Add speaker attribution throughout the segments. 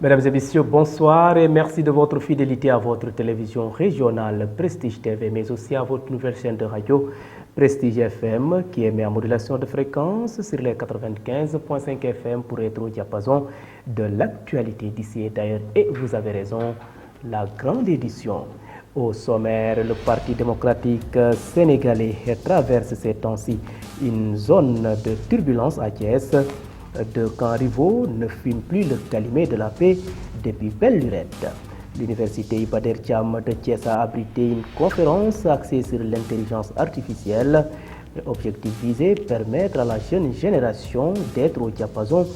Speaker 1: Mesdames et messieurs, bonsoir et merci de votre fidélité à votre télévision régionale Prestige TV, mais aussi à votre nouvelle chaîne de radio Prestige FM qui émet en modulation de fréquence sur les 95.5 FM pour être au diapason de l'actualité d'ici et d'ailleurs. Et vous avez raison, la grande édition. Au sommaire, le Parti démocratique sénégalais traverse ces temps-ci une zone de turbulence à Thiès. Deux camps rivaux ne fument plus le calumet de la paix depuis belle lurette. L'université Iba Der Thiam de Thiès a abrité une conférence axée sur l'intelligence artificielle. L'objectif visé, permettre à la jeune génération d'être au diapason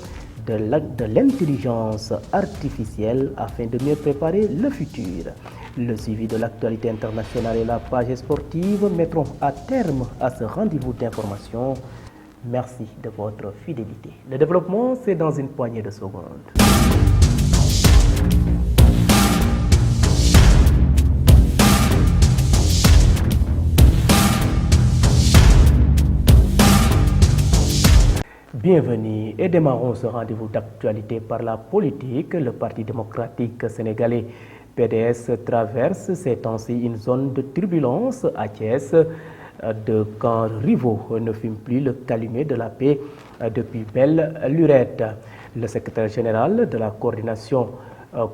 Speaker 1: de l'intelligence artificielle afin de mieux préparer le futur. Le suivi de l'actualité internationale et la page sportive mettront à terme à ce rendez-vous d'information. Merci de votre fidélité. Le développement, c'est dans une poignée de secondes. Bienvenue et démarrons ce rendez-vous d'actualité par la politique. Le Parti démocratique sénégalais PDS traverse ces temps-ci une zone de turbulence à Thiès. Deux camps rivaux ne fument plus le calumet de la paix depuis belle lurette. Le secrétaire général de la coordination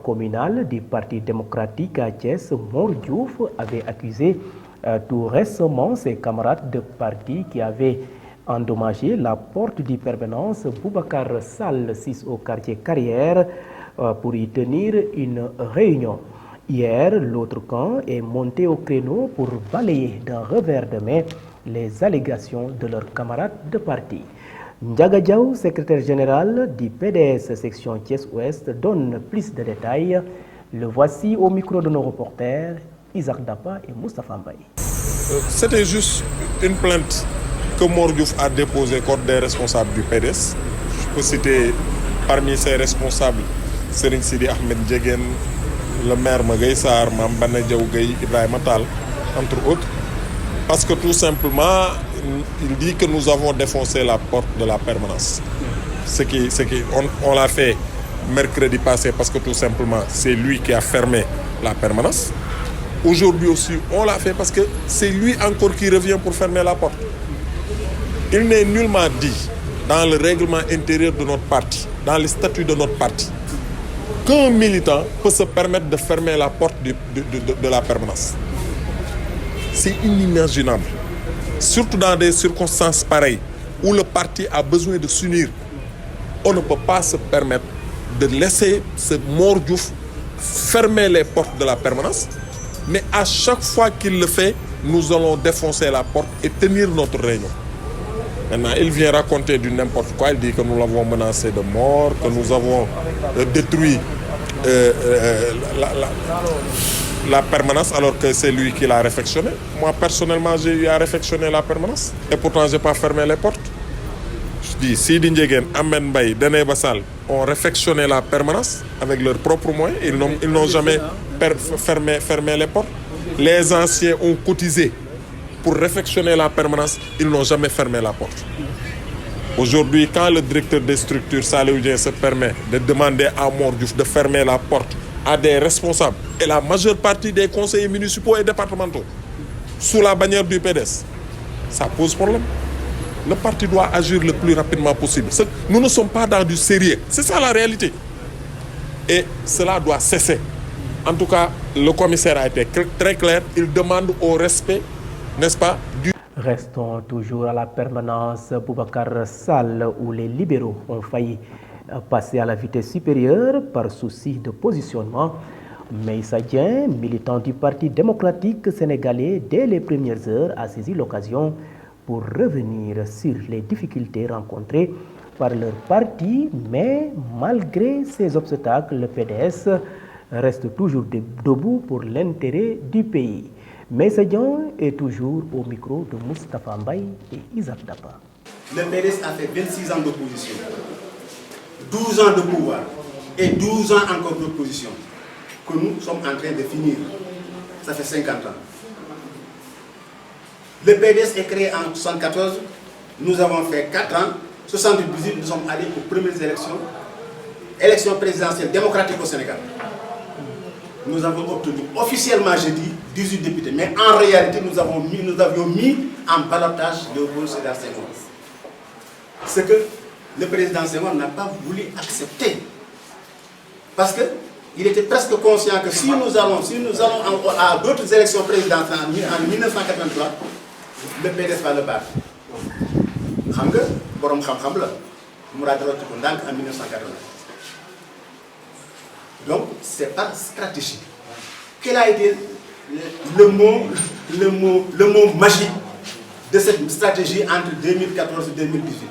Speaker 1: communale du Parti démocratique à Thiès, Mor Diouf, avait accusé tout récemment ses camarades de parti qui avaient endommagé la porte du permanence Boubacar Sall 6 au quartier Carrière pour y tenir une réunion. Hier, l'autre camp est monté au créneau pour balayer d'un revers de main les allégations de leurs camarades de parti. Ndiaga Diaw, secrétaire général du PDS section Thiès-Ouest, donne plus de détails. Le voici au micro de nos reporters Isaac Dapa et Moustapha Mbaye.
Speaker 2: C'était juste une plainte que Mor Diouf a déposée contre des responsables du PDS. Je peux citer parmi ces responsables Serigne Sidi Ahmed Djegen, le maire Magaye Sarr, Mambane Diaw Gueye, Ibrahima Tal, entre autres. Parce que tout simplement, il dit que nous avons défoncé la porte de la permanence. On l'a fait mercredi passé parce que tout simplement, c'est lui qui a fermé la permanence. Aujourd'hui aussi, on l'a fait parce que c'est lui encore qui revient pour fermer la porte. Il n'est nullement dit dans le règlement intérieur de notre parti, dans les statuts de notre parti, qu'un militant peut se permettre de fermer la porte de la permanence. C'est inimaginable. Surtout dans des circonstances pareilles, où le parti a besoin de s'unir. On ne peut pas se permettre de laisser ce Mor Diouf fermer les portes de la permanence. Mais à chaque fois qu'il le fait, nous allons défoncer la porte et tenir notre réunion. Maintenant, il vient raconter du n'importe quoi. Il dit que nous l'avons menacé de mort, que nous avons détruit la permanence alors que c'est lui qui l'a réfectionné. Moi, personnellement, j'ai eu à réfectionner la permanence. Et pourtant, je n'ai pas fermé les portes. Je dis, Sidi Ndiéguène, Ahmed Mbaye, Dene Bassal ont réfectionné la permanence avec leurs propres moyens. Ils n'ont jamais fermé les portes. Les anciens ont cotisé pour réfectionner la permanence, ils n'ont jamais fermé la porte. Aujourd'hui, quand le directeur des structures, Salih Oudien, se permet de demander à Mor Diouf de fermer la porte à des responsables, et la majeure partie des conseillers municipaux et départementaux, sous la bannière du PDS, ça pose problème. Le parti doit agir le plus rapidement possible. Nous ne sommes pas dans du sérieux. C'est ça la réalité. Et cela doit cesser. En tout cas, le commissaire a été très clair. Il demande au respect, n'est-ce pas, du...
Speaker 1: Restons toujours à la permanence Boubacar Sall où les libéraux ont failli passer à la vitesse supérieure par souci de positionnement. Meïssa Dieng, militant du Parti démocratique sénégalais, dès les premières heures a saisi l'occasion pour revenir sur les difficultés rencontrées par leur parti, mais malgré ces obstacles, le PDS reste toujours debout pour l'intérêt du pays. Meïssa Dieng est toujours au micro de Moustapha Mbaye et Isaac Dapa.
Speaker 3: Le PDS a fait 26 ans d'opposition, 12 ans de pouvoir et 12 ans encore d'opposition, que nous sommes en train de finir. Ça fait 50 ans. Le PDS est créé en 1974, nous avons fait 4 ans, 78, nous sommes allés aux premières élections élection présidentielle démocratique au Sénégal, nous avons obtenu officiellement, je dis, 18 députés. Mais en réalité, nous avions mis en ballottage Léopold Sédar Senghor. Ce que le président Senghor n'a pas voulu accepter. Parce qu'il était presque conscient que si nous allons à d'autres élections présidentielles en 1983, le PDS va le battre. Xam nga borom xam-xam la mu raadaloo ko ndànk en 1980. Donc c'est par stratégie. Quel a été le mot magique de cette stratégie entre 2014 et 2018?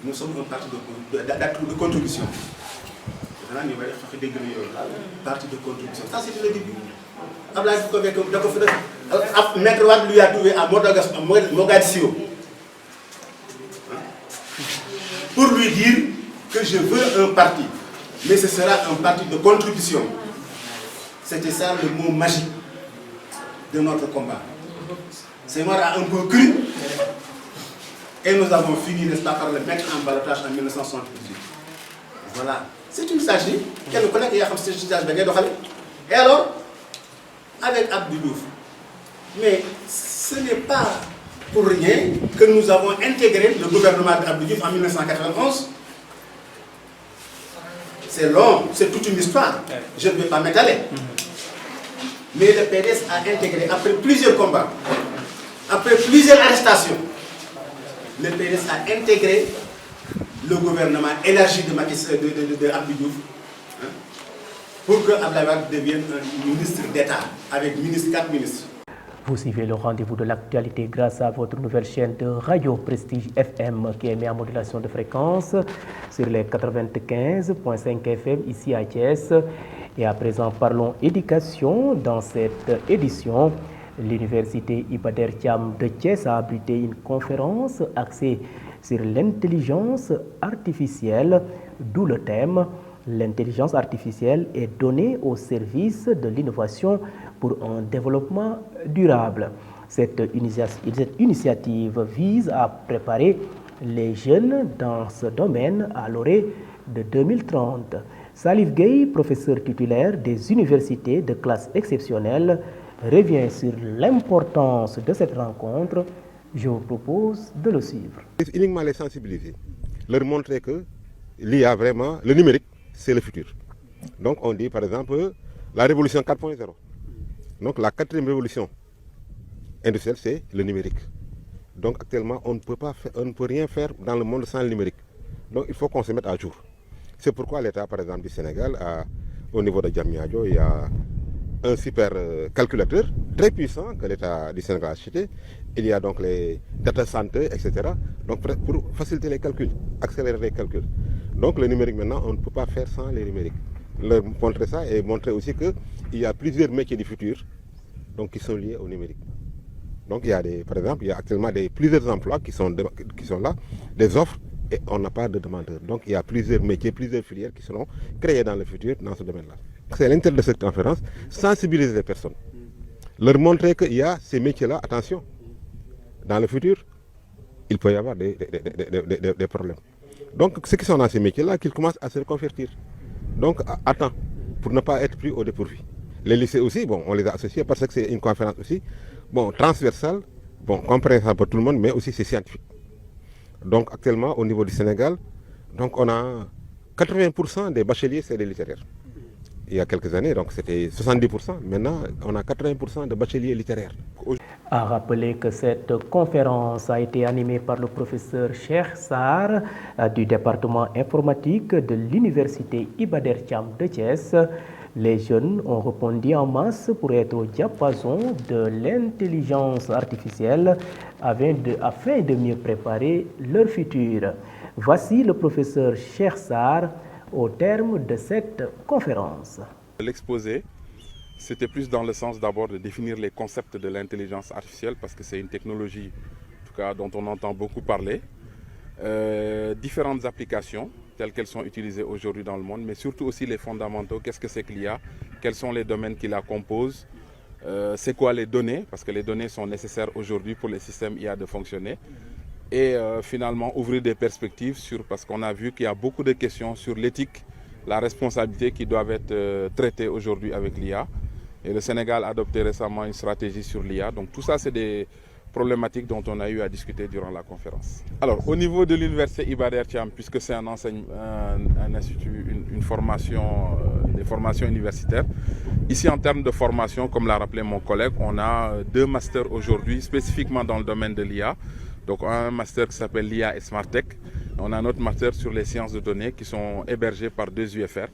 Speaker 3: Nous sommes un parti de contribution. Parti de contribution. Ça c'était le début. Maître Wade lui a trouvé à Mogadiscio pour lui dire que je veux un parti, mais ce sera un parti de contribution. C'était ça le mot magique de notre combat. Senghor a un peu cru et nous avons fini, n'est-ce pas, par le mettre en ballottage en 1978. Voilà. C'est une stratégie qu'elle connaît qu'il y a comme stratégie. Et alors, avec Abdou Diouf, mais ce n'est pas pour rien que nous avons intégré le gouvernement d'Abdou Diouf en 1991. C'est long, c'est toute une histoire. Je ne vais pas m'étaler. Mais le PDS a intégré, après plusieurs combats, après plusieurs arrestations, le PDS a intégré le gouvernement élargi de Abdou Diouf, hein, pour que Abdoulaye Wade devienne un ministre d'État, avec 4 ministres.
Speaker 1: Vous suivez le rendez-vous de l'actualité grâce à votre nouvelle chaîne de radio Prestige FM qui émet en modulation de fréquence sur les 95.5 FM ici à Thiès. Et à présent, parlons éducation. Dans cette édition, l'université Iba Der Thiam de Thiès a abrité une conférence axée sur l'intelligence artificielle, d'où le thème « L'intelligence artificielle est donnée au service de l'innovation pour un développement durable ». Cette initiative vise à préparer les jeunes dans ce domaine à l'horizon de 2030. Salif Gueye, professeur titulaire des universités de classe exceptionnelle, revient sur l'importance de cette rencontre. Je vous propose de le suivre.
Speaker 4: Uniquement les sensibiliser, leur montrer que l'IA vraiment, le numérique, c'est le futur. Donc on dit par exemple la révolution 4.0. Donc la 4e révolution industrielle, c'est le numérique. Donc actuellement, on ne peut rien faire dans le monde sans le numérique. Donc il faut qu'on se mette à jour. C'est pourquoi l'État, par exemple, du Sénégal, au niveau de Diamniadio, il y a un super calculateur très puissant que l'État du Sénégal a acheté. Il y a donc les data centers, etc. Donc pour faciliter les calculs, accélérer les calculs. Donc le numérique maintenant, on ne peut pas faire sans les numériques. Leur montrer ça et montrer aussi qu'il y a plusieurs métiers du futur donc, qui sont liés au numérique. Donc il y a par exemple, il y a actuellement plusieurs emplois qui sont là, des offres, et on n'a pas de demandeurs. Donc il y a plusieurs métiers, plusieurs filières qui seront créées dans le futur dans ce domaine-là. C'est l'intérêt de cette conférence, sensibiliser les personnes, leur montrer qu'il y a ces métiers-là, attention, dans le futur, il peut y avoir des problèmes. Donc ceux qui sont dans ces métiers-là, qu'ils commencent à se reconvertir. Donc à temps, pour ne pas être pris au dépourvu. Les lycées aussi, bon, on les a associés parce que c'est une conférence aussi, bon, transversale, bon, compréhensible pour tout le monde, mais aussi c'est scientifique. Donc actuellement, au niveau du Sénégal, donc on a 80% des bacheliers, c'est des littéraires. Il y a quelques années, donc c'était 70%. Maintenant, on a 80% de bacheliers littéraires.
Speaker 1: À rappeler que cette conférence a été animée par le professeur Cheikh Sarr du département informatique de l'université Iba Der Thiam de Thiès. Les jeunes ont répondu en masse pour être au diapason de l'intelligence artificielle afin de mieux préparer leur futur. Voici le professeur Cheikh Sarr au terme de cette conférence.
Speaker 5: L'exposé, c'était plus dans le sens d'abord de définir les concepts de l'intelligence artificielle parce que c'est une technologie en tout cas, dont on entend beaucoup parler. Différentes applications telles qu'elles sont utilisées aujourd'hui dans le monde, mais surtout aussi les fondamentaux. Qu'est-ce que c'est que l'IA? Quels sont les domaines qui la composent? C'est quoi les données? Parce que les données sont nécessaires aujourd'hui pour les systèmes IA de fonctionner. et finalement ouvrir des perspectives parce qu'on a vu qu'il y a beaucoup de questions sur l'éthique, la responsabilité qui doivent être traitées aujourd'hui avec l'IA. Et le Sénégal a adopté récemment une stratégie sur l'IA. Donc tout ça, c'est des problématiques dont on a eu à discuter durant la conférence. Alors, au niveau de l'université Iba Der Thiam, puisque c'est un institut, une formation, des formations universitaires, ici en termes de formation, comme l'a rappelé mon collègue, on a 2 masters aujourd'hui spécifiquement dans le domaine de l'IA. Donc un master qui s'appelle l'IA et Smartech. On a un autre master sur les sciences de données qui sont hébergés par 2 UFR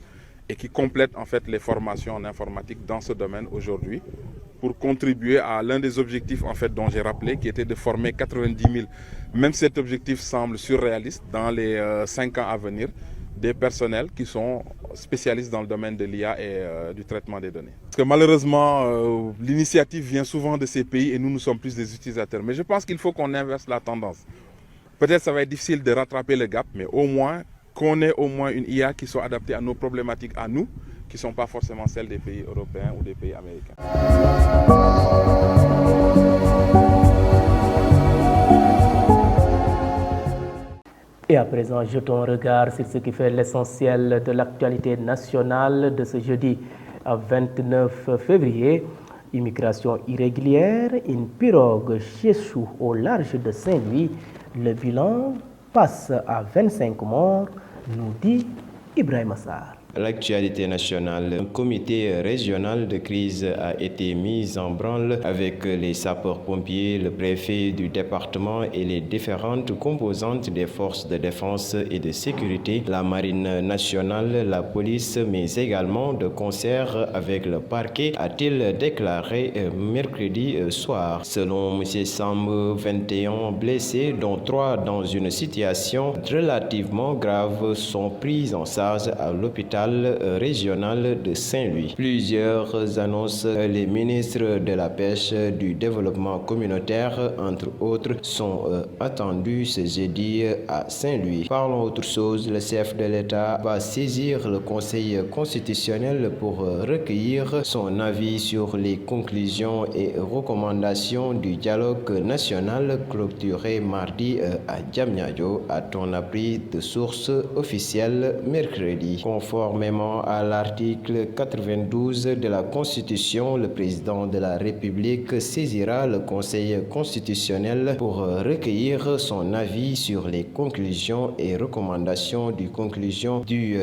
Speaker 5: et qui complètent en fait les formations en informatique dans ce domaine aujourd'hui pour contribuer à l'un des objectifs en fait dont j'ai rappelé qui était de former 90 000. Même cet objectif semble surréaliste dans les 5 ans à venir, des personnels qui sont spécialistes dans le domaine de l'IA et du traitement des données. Parce que malheureusement, l'initiative vient souvent de ces pays et nous sommes plus des utilisateurs. Mais je pense qu'il faut qu'on inverse la tendance. Peut-être ça va être difficile de rattraper le gap, mais au moins qu'on ait au moins une IA qui soit adaptée à nos problématiques à nous, qui ne sont pas forcément celles des pays européens ou des pays américains.
Speaker 1: Et à présent, jetons un regard sur ce qui fait l'essentiel de l'actualité nationale de ce jeudi 29 février. Immigration irrégulière, une pirogue échoue au large de Saint-Louis. Le bilan passe à 25 morts, nous dit Ibrahima Sarr.
Speaker 6: L'actualité nationale, un comité régional de crise a été mis en branle avec les sapeurs-pompiers, le préfet du département et les différentes composantes des forces de défense et de sécurité, la marine nationale, la police, mais également de concert avec le parquet, a-t-il déclaré mercredi soir. Selon M. Samb, 21 blessés, dont 3 dans une situation relativement grave, sont pris en charge à l'hôpital régional de Saint-Louis. Plusieurs annonces, les ministres de la Pêche, du Développement communautaire, entre autres, sont attendus ce jeudi à Saint-Louis. Parlons autre chose, le chef de l'État va saisir le Conseil constitutionnel pour recueillir son avis sur les conclusions et recommandations du dialogue national clôturé mardi à Diamniadio, a-t-on appris de sources officielles mercredi. Conformément à l'article 92 de la Constitution, le président de la République saisira le Conseil constitutionnel pour recueillir son avis sur les conclusions et recommandations du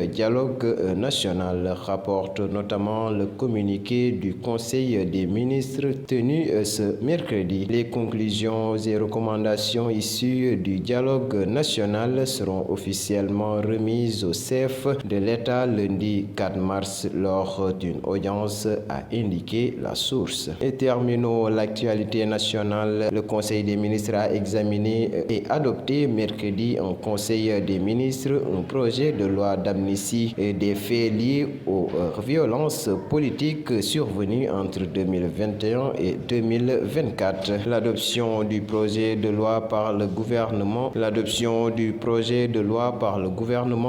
Speaker 6: dialogue national, rapporte notamment le communiqué du Conseil des ministres tenu ce mercredi. Les conclusions et recommandations issues du dialogue national seront officiellement remises au chef de l'État lundi 4 mars lors d'une audience, a indiqué la source. Et terminons l'actualité nationale. Le Conseil des ministres a examiné et adopté mercredi en Conseil des ministres un projet de loi d'amnistie des faits liés aux violences politiques survenues entre 2021 et 2024. L'adoption du projet de loi par le gouvernement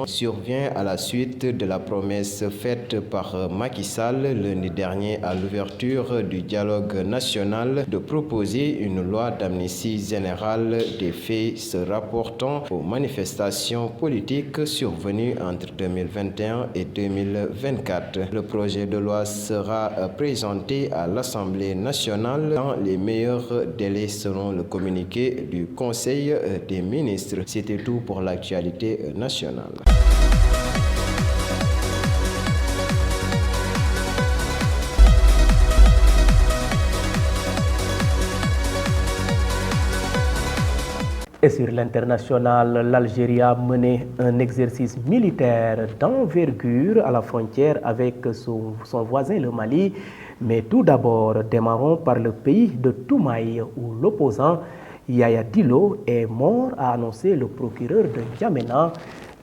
Speaker 6: survient à la suite de la promesse faite par Macky Sall lundi dernier à l'ouverture du dialogue national de proposer une loi d'amnistie générale des faits se rapportant aux manifestations politiques survenues entre 2021 et 2024. Le projet de loi sera présenté à l'Assemblée nationale dans les meilleurs délais selon le communiqué du Conseil des ministres. C'était tout pour l'actualité nationale.
Speaker 1: Et sur l'international, l'Algérie a mené un exercice militaire d'envergure à la frontière avec son voisin le Mali. Mais tout d'abord, démarrons par le pays de Toumaï où l'opposant Yaya Dilo est mort, a annoncé le procureur de N'Djamena.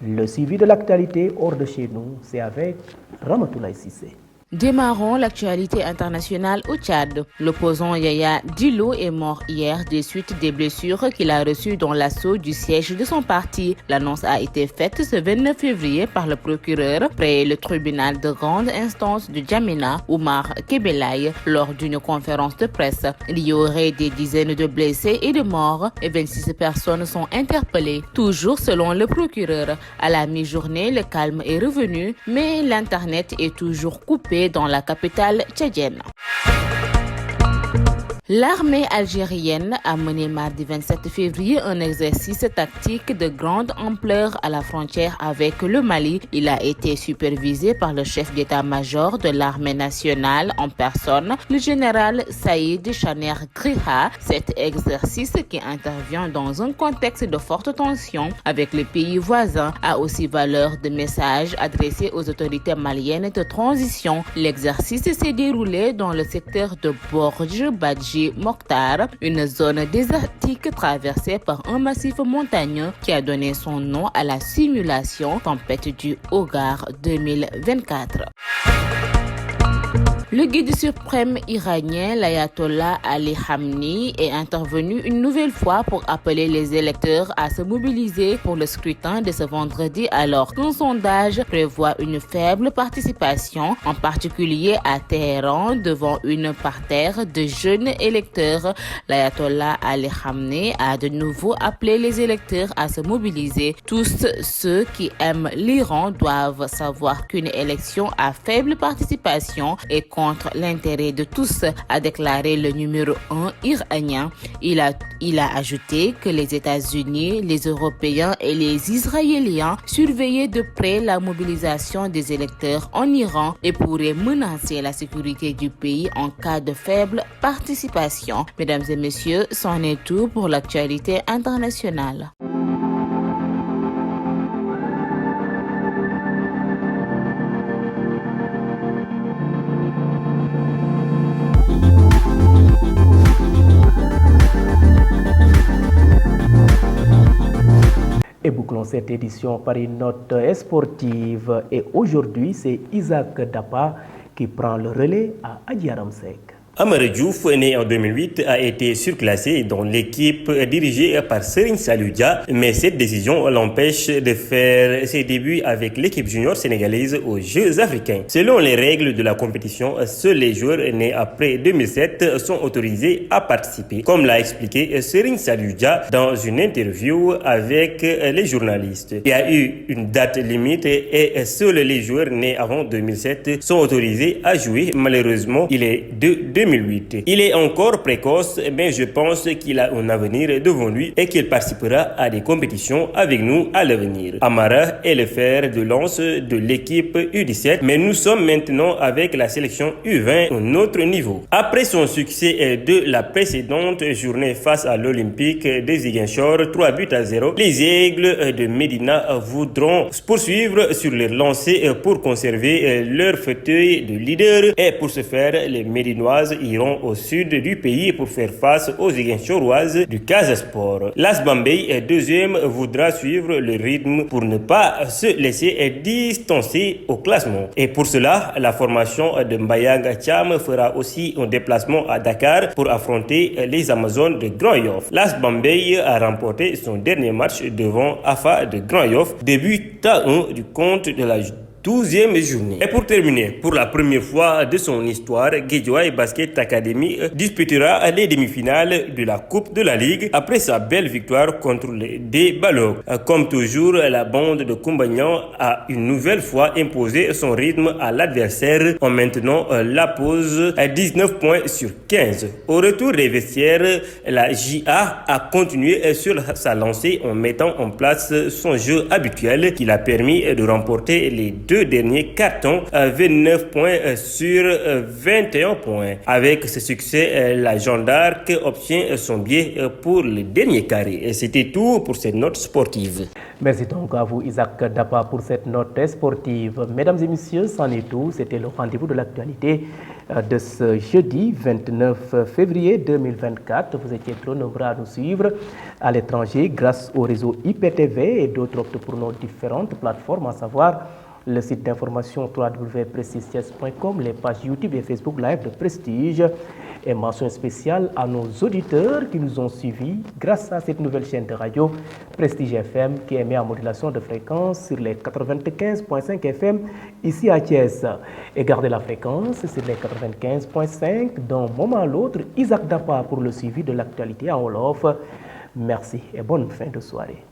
Speaker 1: Le suivi de l'actualité hors de chez nous, c'est avec Ramatoulaye Cissé.
Speaker 7: Démarrons l'actualité internationale au Tchad. L'opposant Yaya Dillo est mort hier des suites des blessures qu'il a reçues dans l'assaut du siège de son parti. L'annonce a été faite ce 29 février par le procureur près le tribunal de grande instance de Djamena, Oumar Kebelaï, lors d'une conférence de presse. Il y aurait des dizaines de blessés et de morts et 26 personnes sont interpellées. Toujours selon le procureur, à la mi-journée, le calme est revenu, mais l'Internet est toujours coupé dans la capitale tchadienne. L'armée algérienne a mené mardi 27 février un exercice tactique de grande ampleur à la frontière avec le Mali. Il a été supervisé par le chef d'état-major de l'armée nationale en personne, le général Saïd Chaner Griha. Cet exercice, qui intervient dans un contexte de forte tension avec les pays voisins, a aussi valeur de message adressé aux autorités maliennes de transition. L'exercice s'est déroulé dans le secteur de Borj Badji Mokhtar, une zone désertique traversée par un massif montagneux qui a donné son nom à la simulation Tempête du Hogar 2024. Le guide suprême iranien, l'ayatollah Ali Khamenei, est intervenu une nouvelle fois pour appeler les électeurs à se mobiliser pour le scrutin de ce vendredi, alors qu'un sondage prévoit une faible participation, en particulier à Téhéran, devant une parterre de jeunes électeurs. L'ayatollah Ali Khamenei a de nouveau appelé les électeurs à se mobiliser. Tous ceux qui aiment l'Iran doivent savoir qu'une élection à faible participation est contre l'intérêt de tous, a déclaré le numéro 1 iranien. Il a ajouté que les États-Unis, les Européens et les Israéliens surveillaient de près la mobilisation des électeurs en Iran et pourraient menacer la sécurité du pays en cas de faible participation. Mesdames et messieurs, c'en est tout pour l'actualité internationale.
Speaker 1: Et bouclons cette édition par une note sportive. Et aujourd'hui, c'est Isaac Dapa qui prend le relais à Adiaramsek.
Speaker 8: Amara Diouf, né en 2008, a été surclassé dans l'équipe dirigée par Serigne Saliou Dia, mais cette décision l'empêche de faire ses débuts avec l'équipe junior sénégalaise aux Jeux africains. Selon les règles de la compétition, seuls les joueurs nés après 2007 sont autorisés à participer, comme l'a expliqué Serigne Saliou Dia dans une interview avec les journalistes. Il y a eu une date limite et seuls les joueurs nés avant 2007 sont autorisés à jouer. Malheureusement, il est de 2008. Il est encore précoce, mais je pense qu'il a un avenir devant lui et qu'il participera à des compétitions avec nous à l'avenir. Amara est le fer de lance de l'équipe U17, mais nous sommes maintenant avec la sélection U20 à un autre niveau. Après son succès de la précédente journée face à l'Olympique de Ziguinchor, 3-0, les Aigles de Médina voudront poursuivre sur leur lancée pour conserver leur fauteuil de leader, et pour ce faire, les Médinoises iront au sud du pays pour faire face aux Ziguinchoroises du Casa Sport. L'AS Bambey, deuxième, voudra suivre le rythme pour ne pas se laisser distancer au classement. Et pour cela, la formation de Mbayang Thiam fera aussi un déplacement à Dakar pour affronter les Amazones de Grand Yoff. L'AS Bambey a remporté son dernier match devant AFA de Grand Yoff, début à 1 du compte de la 12e journée. Et pour terminer, pour la première fois de son histoire, Guédiawaye Basket Academy disputera les demi-finales de la Coupe de la Ligue après sa belle victoire contre les Balog. Comme toujours, la bande de Koumbanyan a une nouvelle fois imposé son rythme à l'adversaire en maintenant la pause à 19 points sur 15. Au retour des vestiaires, la JA a continué sur sa lancée en mettant en place son jeu habituel qui l'a permis de remporter les deux derniers cartons, 29 points sur 21 points. Avec ce succès, la Jeanne d'Arc obtient son billet pour le dernier carré. Et c'était tout pour cette note sportive.
Speaker 1: Merci donc à vous Isaac Dapa pour cette note sportive. Mesdames et messieurs, c'en est tout. C'était le rendez-vous de l'actualité de ce jeudi 29 février 2024. Vous étiez trop nombreux à nous suivre à l'étranger grâce au réseau IPTV et d'autres optent pour nos différentes plateformes, à savoir le site d'information www.prestigethies.com, les pages YouTube et Facebook Live de Prestige. Et mention spéciale à nos auditeurs qui nous ont suivis grâce à cette nouvelle chaîne de radio Prestige FM qui émet en modulation de fréquence sur les 95.5 FM ici à Thiès. Et gardez la fréquence sur les 95.5 d'un moment à l'autre. Isaac Dapa pour le suivi de l'actualité en Wolof. Merci et bonne fin de soirée.